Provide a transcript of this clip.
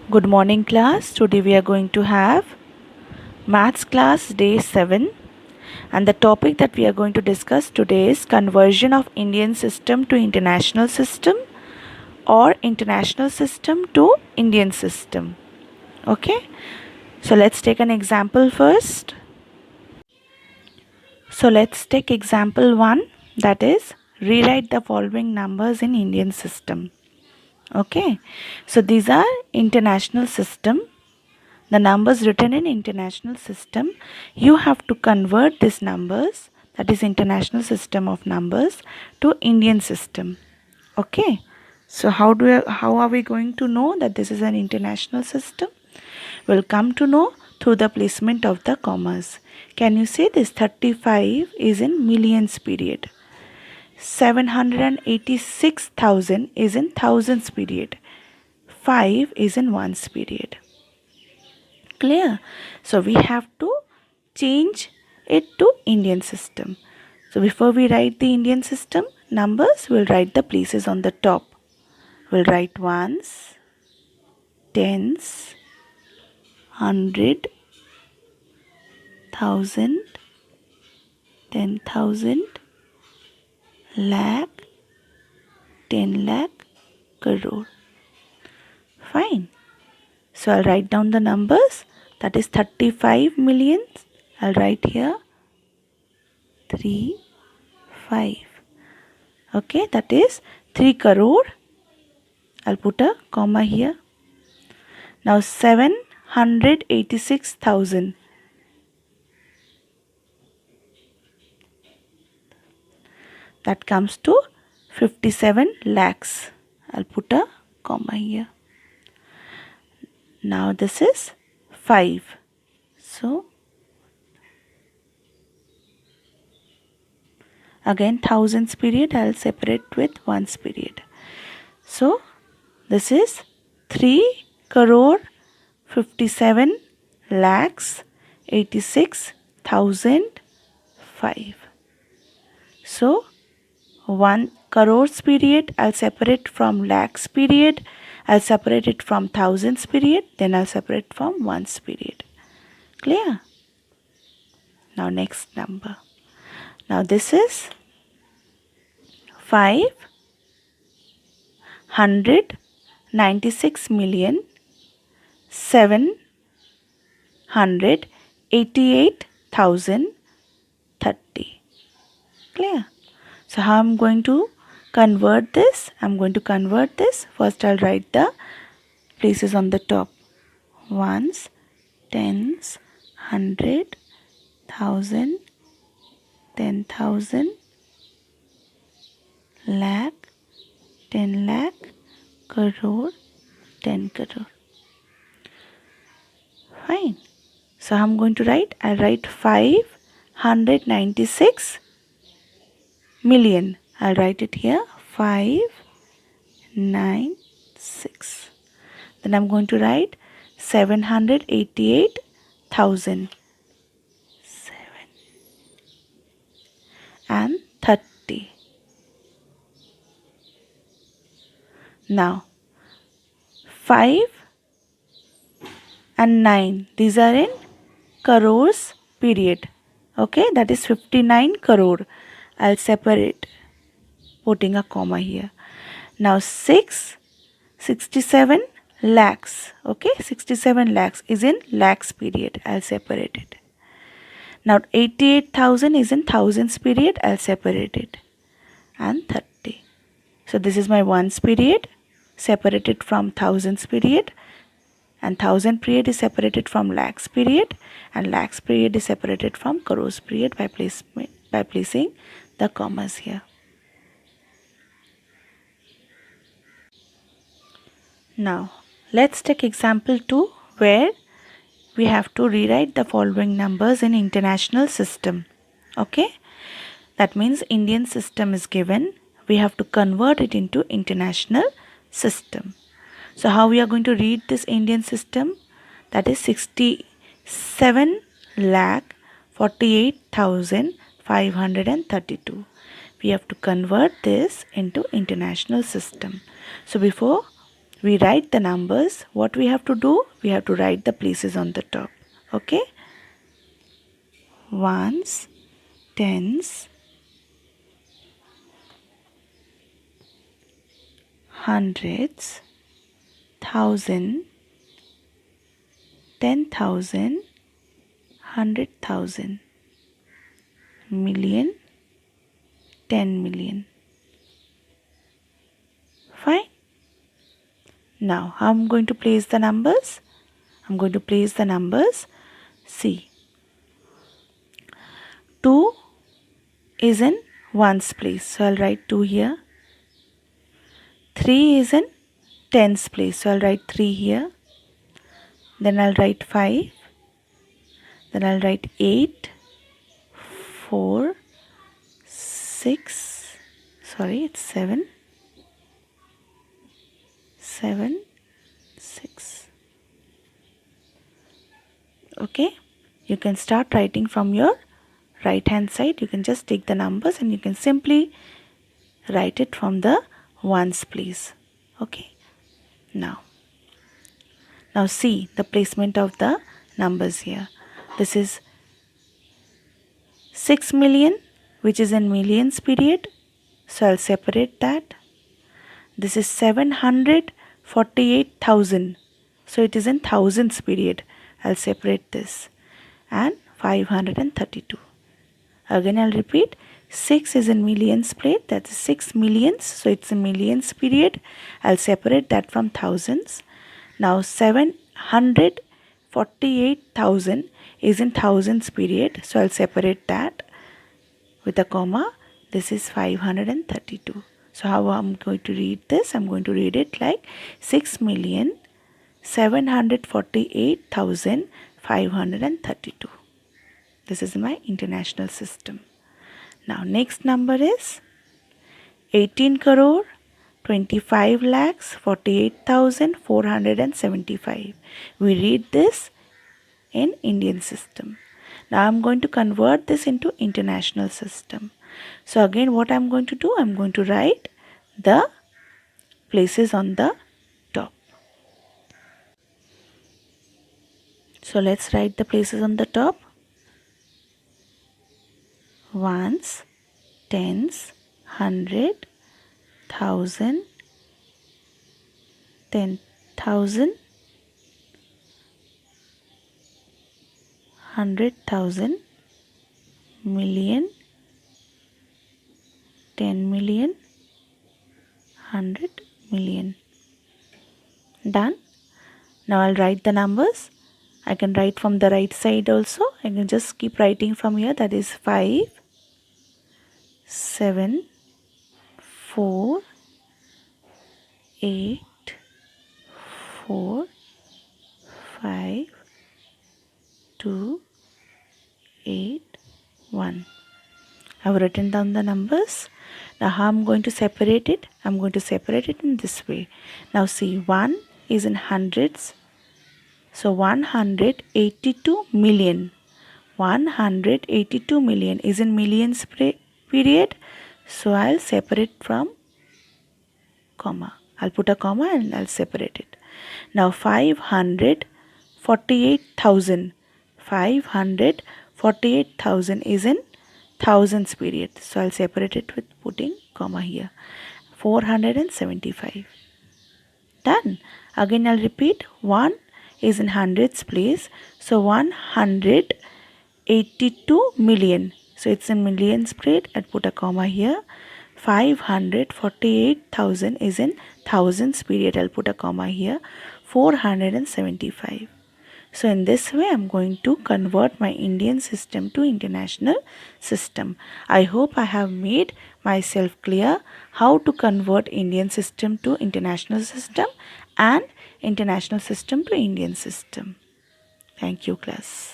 Good morning, class. Today we are going to have maths class day 7, and the topic that we are going to discuss today is conversion of Indian system to international system or international system to Indian system. Okay, so let's take an example first. So let's take example 1, that is rewrite the following numbers in Indian system. Okay, so these are international system. The numbers written in international system, you have to convert these numbers, that is international system of numbers, to Indian system. Okay, so how are we going to know that this is an international system? We'll come to know through the placement of the commas. Can you see this 35 is in millions period, 786,000 is in thousands period, 5 is in ones period. Clear? So we have to change it to Indian system. So before we write the Indian system numbers, we'll write the places on the top. We'll write ones, tens, hundred, thousand, 10,000, lakh, 10 lakh, crore. Fine. So I'll write down the numbers. That is 35 millions. I'll write here 3, 5. Okay, that is 3 crore. I'll put a comma here. Now 786,000. That comes to 57 lakhs. I'll put a comma here. Now this is 5. So again thousands period I'll separate with ones period. So this is 3 crore 57 lakhs 86,005. So 1 crores period I'll separate from lakhs period, I'll separate it from thousands period, then I'll separate from ones period. Clear? Now next number. Now this is 596,788,030. Clear? So how I'm going to convert this? First I'll write the places on the top. Ones, tens, hundred, thousand, 10,000, lakh, 10 lakh, crore, 10 crore. Fine. So I'm going to write, I'll write 596 million. I'll write it here, 596. Then I'm going to write 788,000. 7 and 30. Now 5 and 9, these are in crores period. Okay, that is 59 crore. I'll separate, putting a comma here. Now 67 lakhs. Okay, 67 lakhs is in lakhs period. I'll separate it. Now 88,000 is in thousands period. I'll separate it. And 30. So this is my ones period separated from thousands period, and thousand period is separated from lakhs period, and lakhs period is separated from crores period by placing the commas here. Now let's take example 2 where we have to rewrite the following numbers in international system. Okay, that means Indian system is given, we have to convert it into international system. So how we are going to read this Indian system? That is 67 lakh 48,532. We have to convert this into international system. So before we write the numbers, what we have to do? We have to write the places on the top. Okay? Ones, tens, hundreds, thousand, 10,000, 100,000, million, 10 million. Fine. Now, how I'm going to place the numbers? I'm going to place the numbers. See, 2 is in ones place, so I'll write 2 here. 3 is in tens place, so I'll write 3 here. Then I'll write 5. Then I'll write 8, 4, 6, sorry, it's 7, 7, 6. Okay, you can start writing from your right hand side. You can just take the numbers and you can simply write it from the ones place. Okay, now see the placement of the numbers here. This is 6 million, which is in millions period, so I'll separate that. This is 748,000, so it is in thousands period. I'll separate this. And 532. Again I'll repeat, 6 is in millions plate, that is 6 millions, so it's in millions period. I'll separate that from thousands. Now 748,000 is in thousands period, so I'll separate that with a comma. This is 532. So how I'm going to read this? I'm going to read it like 6,748,532. This is my international system. Now next number is 18 crore 25 lakhs 48,475. We read this in Indian system. Now I'm going to convert this into international system. So again what I'm going to do? I'm going to write the places on the top. So let's write the places on the top. Ones, tens, 100, 1,000, 10,000, 100,000, million, 10 million, 100 million. Done. Now I'll write the numbers. I can write from the right side also. I can just keep writing from here. That is 5, 7, 4, 8, 4, 5, 2, 8, 1. I've written down the numbers. Now how I'm going to separate it? I'm going to separate it in this way. Now see, 1 is in hundreds. So 182 million. 182 million is in millions period. So I'll separate from comma. I'll put a comma and I'll separate it. Now 548,000. 548,000 is in thousands period. So I'll separate it with putting comma here. 475. Done. Again I'll repeat, 1 is in hundreds place. So 182 million. So it's in millions period. I'll put a comma here. 548,000 is in thousands period. I'll put a comma here. 475. So in this way I'm going to convert my Indian system to international system. I hope I have made myself clear how to convert Indian system to international system and international system to Indian system. Thank you, class.